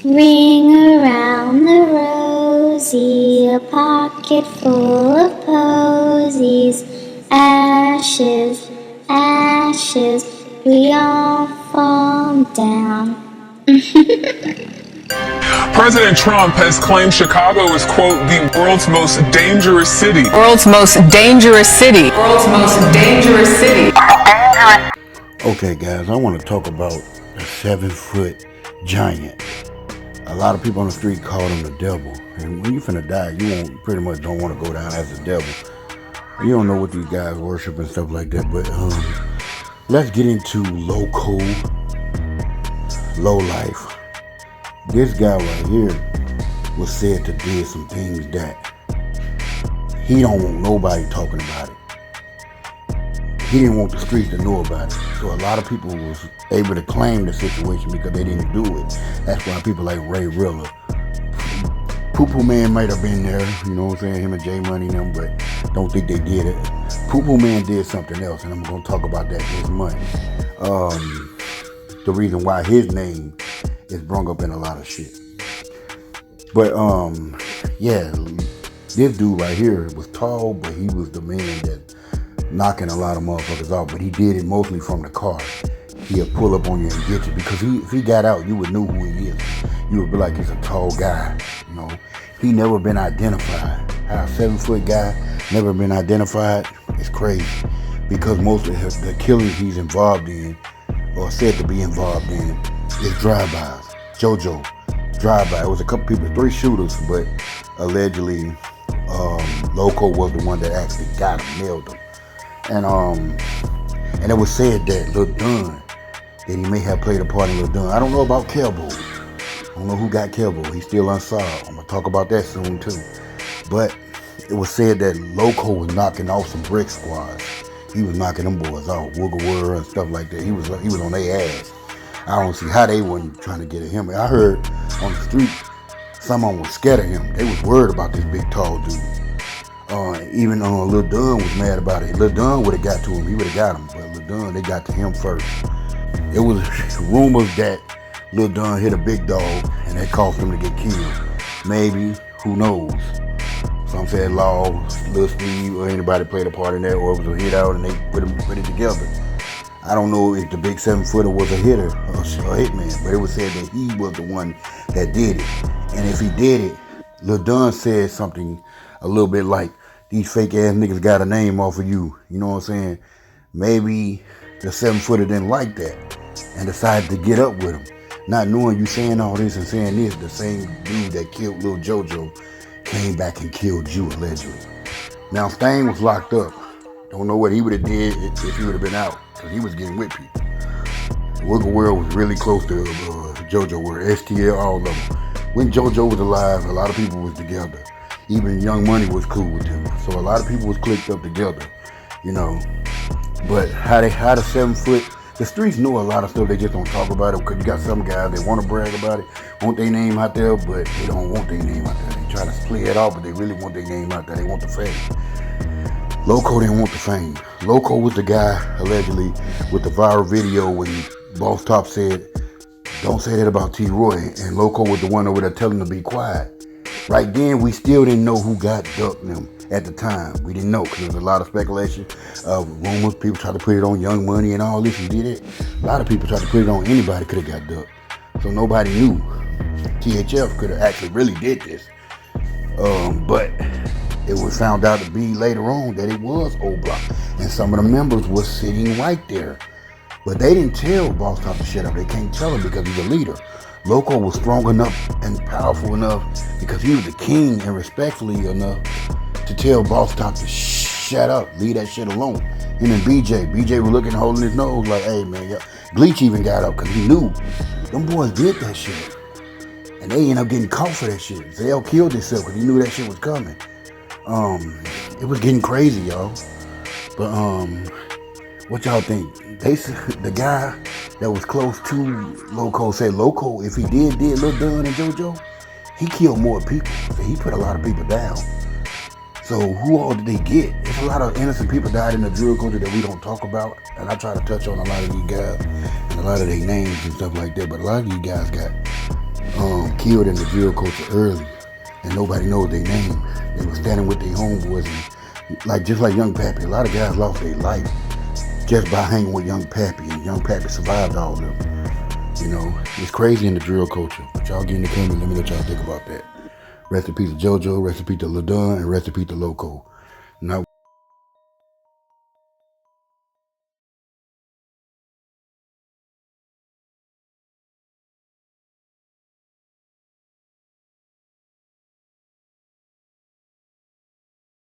Ring around the rosy, a pocket full of posies. Ashes, ashes, we all fall down. President Trump has claimed Chicago is, quote, the world's most dangerous city. World's most dangerous city. World's most dangerous city. Okay, guys, I want to talk about a 7-foot giant. A lot of people on the street call him the devil. And when you're finna die, you pretty much don't want to go down as the devil. You don't know what these guys worship and stuff like that. But let's get into Loco, Lowelife. This guy right here was said to do some things that he don't want nobody talking about it. He didn't want the streets to know about it. So a lot of people was able to claim the situation because they didn't do it. That's why people like Ray Rilla. Poo-Poo Man might have been there, you know what I'm saying, him and J Money and them, but don't think they did it. Poo-Poo Man did something else, and I'm going to talk about that this month. The reason why his name is brung up in a lot of shit. But, yeah, this dude right here was tall, but he was the man that knocking a lot of motherfuckers off, but he did it mostly from the car. He'll pull up on you and get you, because if he got out, you would know who he is. You would be like, he's a tall guy, you know. He never been identified. How a 7-foot guy never been identified is crazy, because most of the killings he's involved in, or said to be involved in, is drive-bys. JoJo, drive-by. It was a couple people, 3 shooters, but allegedly Loco was the one that actually got him, nailed him. And it was said that Lil Dunn, that he may have played a part in Lil Dunn. I don't know about Kelbo. I don't know who got Kelbo. He's still unsolved. I'm gonna talk about that soon too. But it was said that Loco was knocking off some Bricksquads. He was knocking them boys off, Wiggle Word and stuff like that. He was on their ass. I don't see how they wasn't trying to get at him. I heard on the street, someone was scared of him. They was worried about this big tall dude. Even Lil Dunn was mad about it. Lil Dunn would have got to him. He would have got him. But Lil Dunn, they got to him first. It was rumors that Lil Dunn hit a big dog and that caused him to get killed. Maybe. Who knows? Some said Law, Lil Steve, or anybody played a part in that, or it was a hit out and they put it together. I don't know if the big 7-footer was a hitter or a hitman, but it was said that he was the one that did it. And if he did it, Lil Dunn said something a little bit like, these fake ass niggas got a name off of you. You know what I'm saying? Maybe the 7-footer didn't like that and decided to get up with him. Not knowing you saying all this and saying this, the same dude that killed Lil JoJo came back and killed you, allegedly. Now, Stain was locked up. Don't know what he would have did if he would have been out, because he was getting with people. Wiggle World was really close to JoJo World, STL, all of them. When JoJo was alive, a lot of people was together. Even Young Money was cool with him. So a lot of people was clicked up together, you know. But how the 7-foot, the streets know a lot of stuff, they just don't talk about it, because you got some guys that want to brag about it, want their name out there, but they don't want their name out there. They try to play it off, but they really want their name out there. They want the fame. Loco didn't want the fame. Loco was the guy, allegedly, with the viral video when Boss Top said, don't say that about T-Roy, and Loco was the one over there telling him to be quiet. Right then, we still didn't know who got ducked them at the time. We didn't know, because there was a lot of speculation of rumors. People tried to put it on Young Money and all this and did it. A lot of people tried to put it on anybody could have got ducked. So nobody knew. THF could have actually really did this. But it was found out to be later on that it was O Block. And some of the members was sitting right there. But they didn't tell Boss Top to shut up. They can't tell him because he's a leader. Loco was strong enough and powerful enough because he was the king and respectfully enough to tell Boss Top to shut up, leave that shit alone. Him and BJ was looking, holding his nose like, hey man, yeah. Bleach even got up because he knew them boys did that shit. And they ended up getting caught for that shit. Zell killed himself because he knew that shit was coming. It was getting crazy, y'all. But what y'all think? The guy that was close to Loco said Loco, if he did Lil Dunn and JoJo, he killed more people. So he put a lot of people down. So who all did they get? There's a lot of innocent people died in the drug culture that we don't talk about. And I try to touch on a lot of these guys and a lot of their names and stuff like that. But a lot of these guys got killed. killed in the drill culture early, and nobody knows their name. They were standing with their homeboys, and just like Young Pappy, a lot of guys lost their life just by hanging with Young Pappy, and Young Pappy survived all of them. You know, it's crazy in the drill culture. But y'all get in the comments, let me know what y'all think about that. Rest in peace to JoJo, rest in peace to LaDon, and rest in peace to Loco.